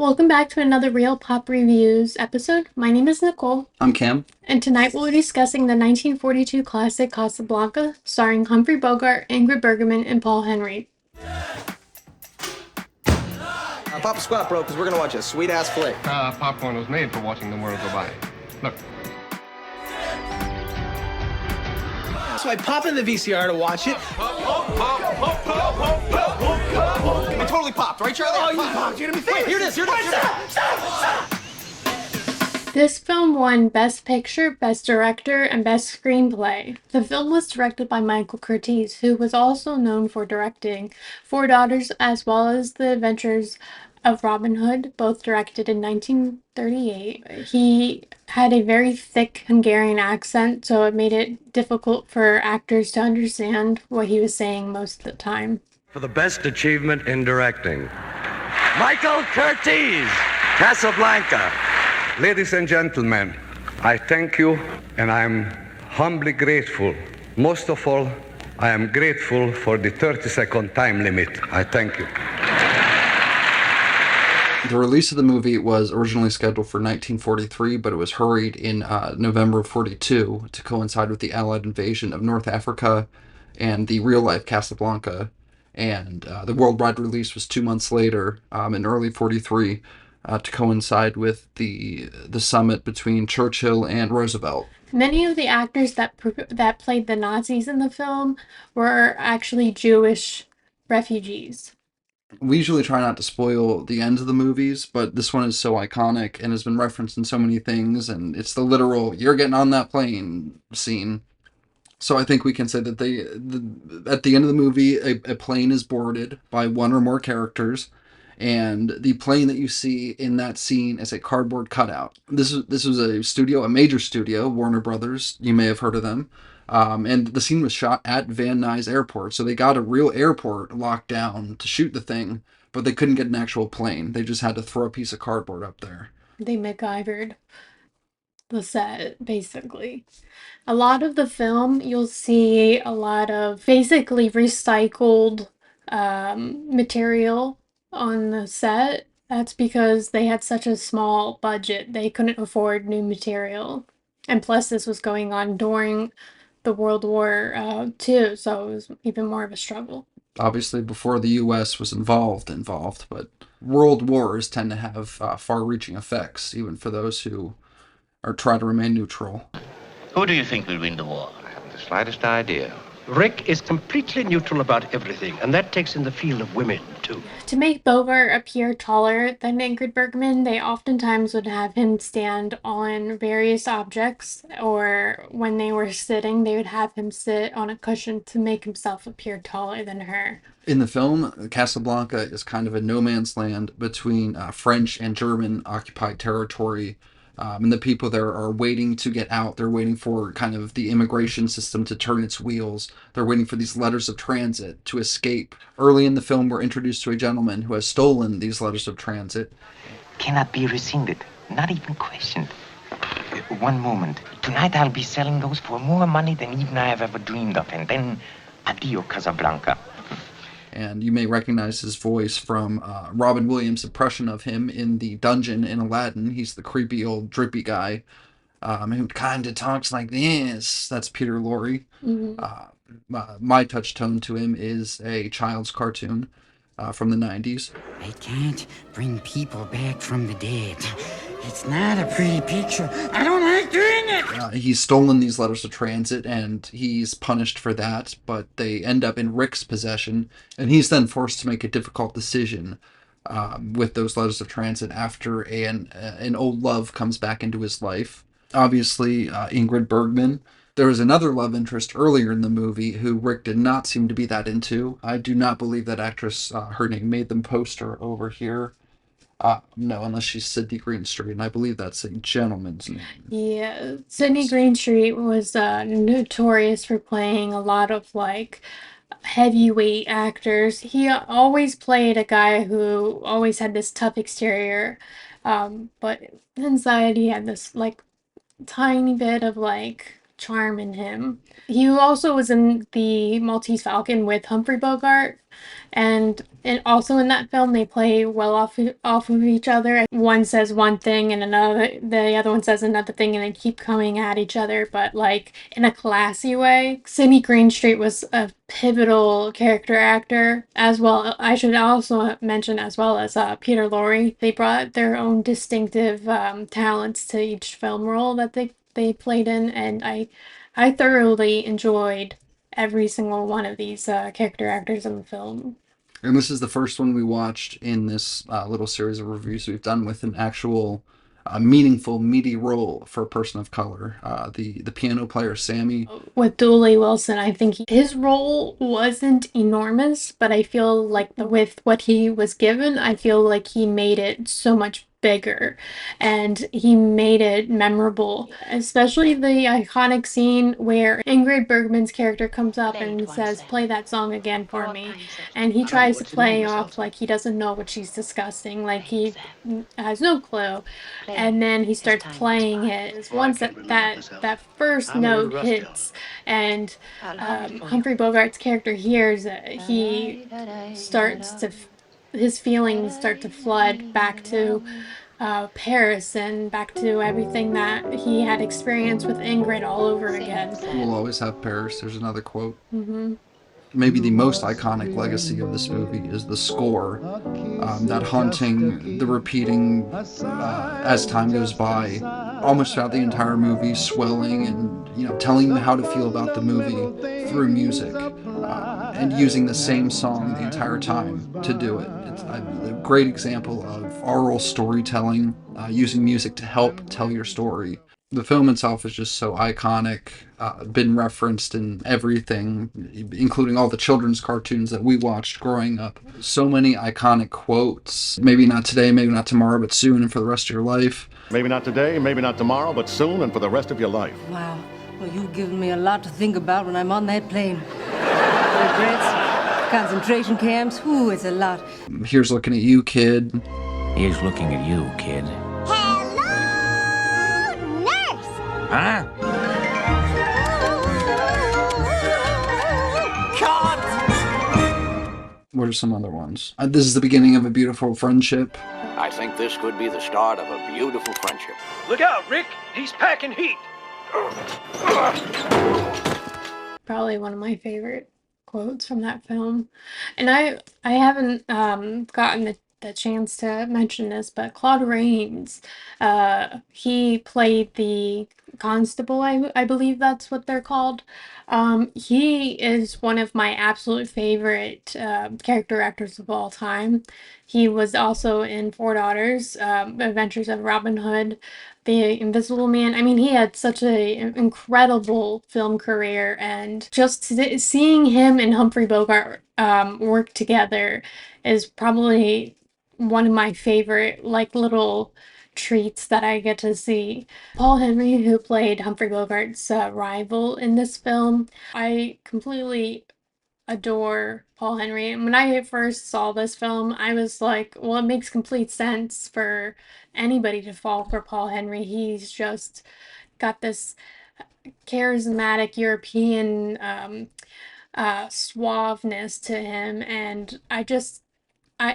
Welcome back to another Real Pop Reviews episode. My name is Nicole, I'm Cam. and tonight we'll be discussing the 1942 classic Casablanca, starring Humphrey Bogart, Ingrid Bergman, and Paul Henry. Pop a squat, bro, because we're going to watch a sweet-ass flick. Popcorn was made for watching the world go by. Look. So I pop in the VCR to watch it. It totally popped, right, Charlie? Oh, you popped. You're going to be famous. Wait, here it is. Stop. This film won Best Picture, Best Director, and Best Screenplay. The film was directed by Michael Curtiz, who was also known for directing Four Daughters as well as The Adventures of Robin Hood, both directed in 1938. He had a very thick Hungarian accent, so it made it difficult for actors to understand what he was saying most of the time. For the best achievement in directing, Michael Curtiz, Casablanca. Ladies and gentlemen, I thank you and I'm humbly grateful. Most of all, I am grateful for the 30-second time limit. I thank you. The release of the movie was originally scheduled for 1943, but it was hurried in November of 42 to coincide with the Allied invasion of North Africa and the real-life Casablanca. And the worldwide release was 2 months later, in early 43, to coincide with the summit between Churchill and Roosevelt. Many of the actors that played the Nazis in the film were actually Jewish refugees. We usually try not to spoil the ends of the movies, but this one is so iconic and has been referenced in so many things, and it's the literal "you're getting on that plane" scene. So I think we can say that at the end of the movie, a plane is boarded by one or more characters, and the plane that you see in that scene is a cardboard cutout. This was a major studio, Warner Brothers. You may have heard of them. And the scene was shot at Van Nuys Airport, so they got a real airport locked down to shoot the thing, but they couldn't get an actual plane. They just had to throw a piece of cardboard up there. They MacGyvered the set, basically. A lot of the film, you'll see a lot of basically recycled material on the set. That's because they had such a small budget, they couldn't afford new material. And plus, this was going on during the World War II, so it was even more of a struggle. Obviously, before the U.S. was involved, but world wars tend to have far-reaching effects, even for those who are trying to remain neutral. Who do you think will win the war? I haven't the slightest idea. Rick is completely neutral about everything, and that takes in the field of women, too. To make Bogart appear taller than Ingrid Bergman, they oftentimes would have him stand on various objects, or when they were sitting, they would have him sit on a cushion to make himself appear taller than her. In the film, Casablanca is kind of a no man's land between French and German occupied territory. And the people there are waiting to get out. They're waiting for kind of the immigration system to turn its wheels. They're waiting for these letters of transit to escape. Early in the film, we're introduced to a gentleman who has stolen these letters of transit. Cannot be rescinded, not even questioned. One moment. Tonight I'll be selling those for more money than even I have ever dreamed of. And then, adio Casablanca. And you may recognize his voice from Robin Williams' impression of him in the dungeon in Aladdin. He's the creepy old drippy guy who kind of talks like this. That's Peter Lorre. Mm-hmm. My touch tone to him is a child's cartoon from the 90s. I can't bring people back from the dead. It's not a pretty picture. I don't like doing it. He's stolen these letters of transit, and he's punished for that, but they end up in Rick's possession, and he's then forced to make a difficult decision with those letters of transit after an old love comes back into his life. Obviously, Ingrid Bergman. There was another love interest earlier in the movie who Rick did not seem to be that into. I do not believe that actress, her name made them poster over here. No, unless she's Sydney Greenstreet, and I believe that's a gentleman's name. Yeah, Sidney Greenstreet was notorious for playing a lot of like heavyweight actors. He always played a guy who always had this tough exterior, but inside he had this like tiny bit of like charm in him. He also was in the Maltese Falcon with Humphrey Bogart, and also in that film they play well off of each other. One says one thing and the other one says another thing, and they keep coming at each other, but like in a classy way. Sidney Greenstreet was a pivotal character actor as well. I should also mention, as well as Peter Lorre. They brought their own distinctive talents to each film role that they played in, and I thoroughly enjoyed every single one of these character actors in the film. And this is the first one we watched in this little series of reviews we've done with an actual meaningful, meaty role for a person of color. The piano player, Sammy. With Dooley Wilson, I think his role wasn't enormous, but I feel like with what he was given, I feel like he made it so much bigger and he made it memorable, especially the iconic scene where Ingrid Bergman's character comes up and says, "Play that song again for me," and he tries to play off like he doesn't know what she's discussing, like he has no clue, and then he starts playing it. Once that first note hits and Humphrey Bogart's character hears it, he starts to his feelings start to flood back to Paris and back to everything that he had experienced with Ingrid all over again. We'll always have Paris. There's another quote. Maybe the most iconic legacy of this movie is the score. That haunting, the repeating as time goes by, almost throughout the entire movie, swelling and telling you how to feel about the movie through music, and using the same song the entire time to do it. It's a great example of oral storytelling, using music to help tell your story. The film itself is just so iconic, been referenced in everything, including all the children's cartoons that we watched growing up. So many iconic quotes. Maybe not today, maybe not tomorrow, but soon and for the rest of your life. Maybe not today, maybe not tomorrow, but soon and for the rest of your life. Wow. Well, you've given me a lot to think about when I'm on that plane. Regrets, concentration camps, ooh, it's a lot. Here's looking at you, kid. Here's looking at you, kid. Huh? What are some other ones? This is the beginning of a beautiful friendship. I think this could be the start of a beautiful friendship. Look out, Rick! He's packing heat! Probably one of my favorite quotes from that film. And I haven't gotten the chance to mention this, but Claude Rains, he played the constable, I believe that's what they're called. He is one of my absolute favorite character actors of all time. He was also in Four Daughters, Adventures of Robin Hood, The Invisible Man. I mean, he had such an incredible film career, and just seeing him and Humphrey Bogart work together is probably one of my favorite, like, little treats that I get to see. Paul Henry, who played Humphrey Bogart's rival in this film, I completely adore Paul Henry. And when I first saw this film, I was like, well, it makes complete sense for anybody to fall for Paul Henry. He's just got this charismatic European suaveness to him, and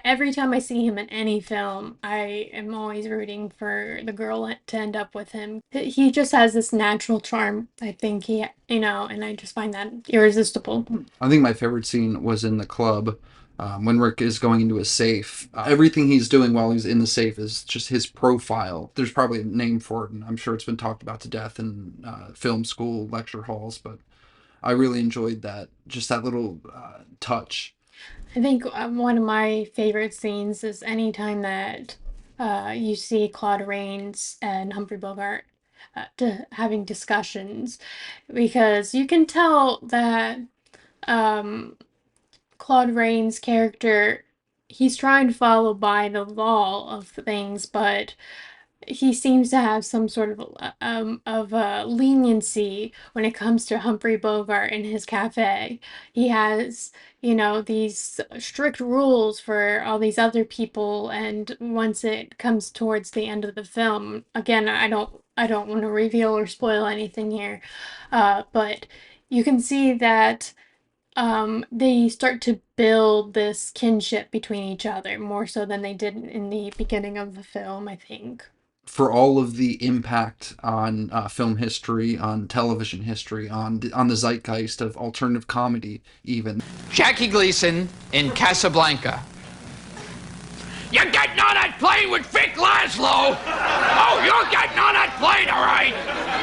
every time I see him in any film, I am always rooting for the girl to end up with him. He just has this natural charm, I think, and I just find that irresistible. I think my favorite scene was in the club, when Rick is going into a safe. Everything he's doing while he's in the safe is just his profile. There's probably a name for it, and I'm sure it's been talked about to death in film school lecture halls, but I really enjoyed that, just that little touch. I think one of my favorite scenes is anytime that you see Claude Rains and Humphrey Bogart having discussions, because you can tell that Claude Rains' character, he's trying to follow by the law of things, but he seems to have some sort of leniency when it comes to Humphrey Bogart in his cafe. He has, these strict rules for all these other people, and once it comes towards the end of the film, again, I don't I don't want to reveal or spoil anything here, but you can see that they start to build this kinship between each other more so than they did in the beginning of the film, I think. For all of the impact on film history, on television history, on the zeitgeist of alternative comedy, even. Jackie Gleason in Casablanca. You're getting on that plane with Vic Laszlo! Oh, you're getting on that plane, all right!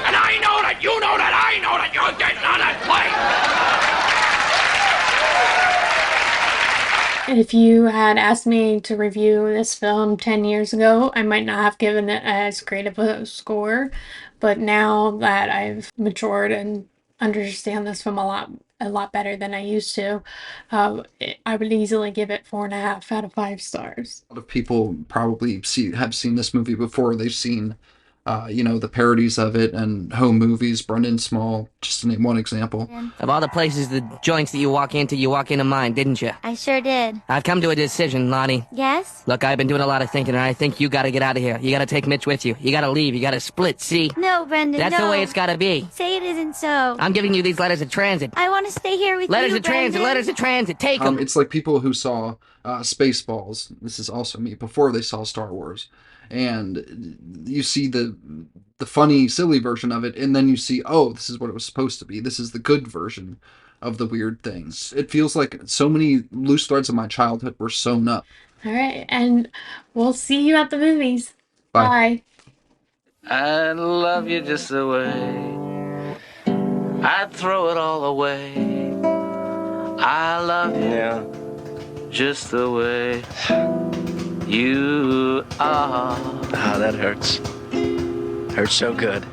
And I know that, you know that, I know that you're getting on that plane! If you had asked me to review this film 10 years ago, I might not have given it as great of a score, but now that I've matured and understand this film a lot better than I used to, I would easily give it 4.5 out of 5 stars. A lot of people probably have seen this movie before. They've seen, the parodies of it and home movies, Brendan Small, just to name one example. Of all the places, the joints that you walk into mine, didn't you? I sure did. I've come to a decision, Lottie. Yes? Look, I've been doing a lot of thinking, and I think you gotta get out of here. You gotta take Mitch with you. You gotta leave. You gotta split, see? No, Brendan, That's no. the way it's gotta be. Say it isn't so. I'm giving you these letters of transit. I want to stay here with letters you, of transit, Brendan. letters of transit. Take them. It's like people who saw Spaceballs. This is also me, before they saw Star Wars. And you see the funny, silly version of it, and then you see, oh, this is what it was supposed to be. This is the good version of the weird things. It feels like so many loose threads of my childhood were sewn up. All right, and we'll see you at the movies. Bye. I love you just the way I'd throw it all away. I love you just the way you are. Ah, that hurts. Hurts so good.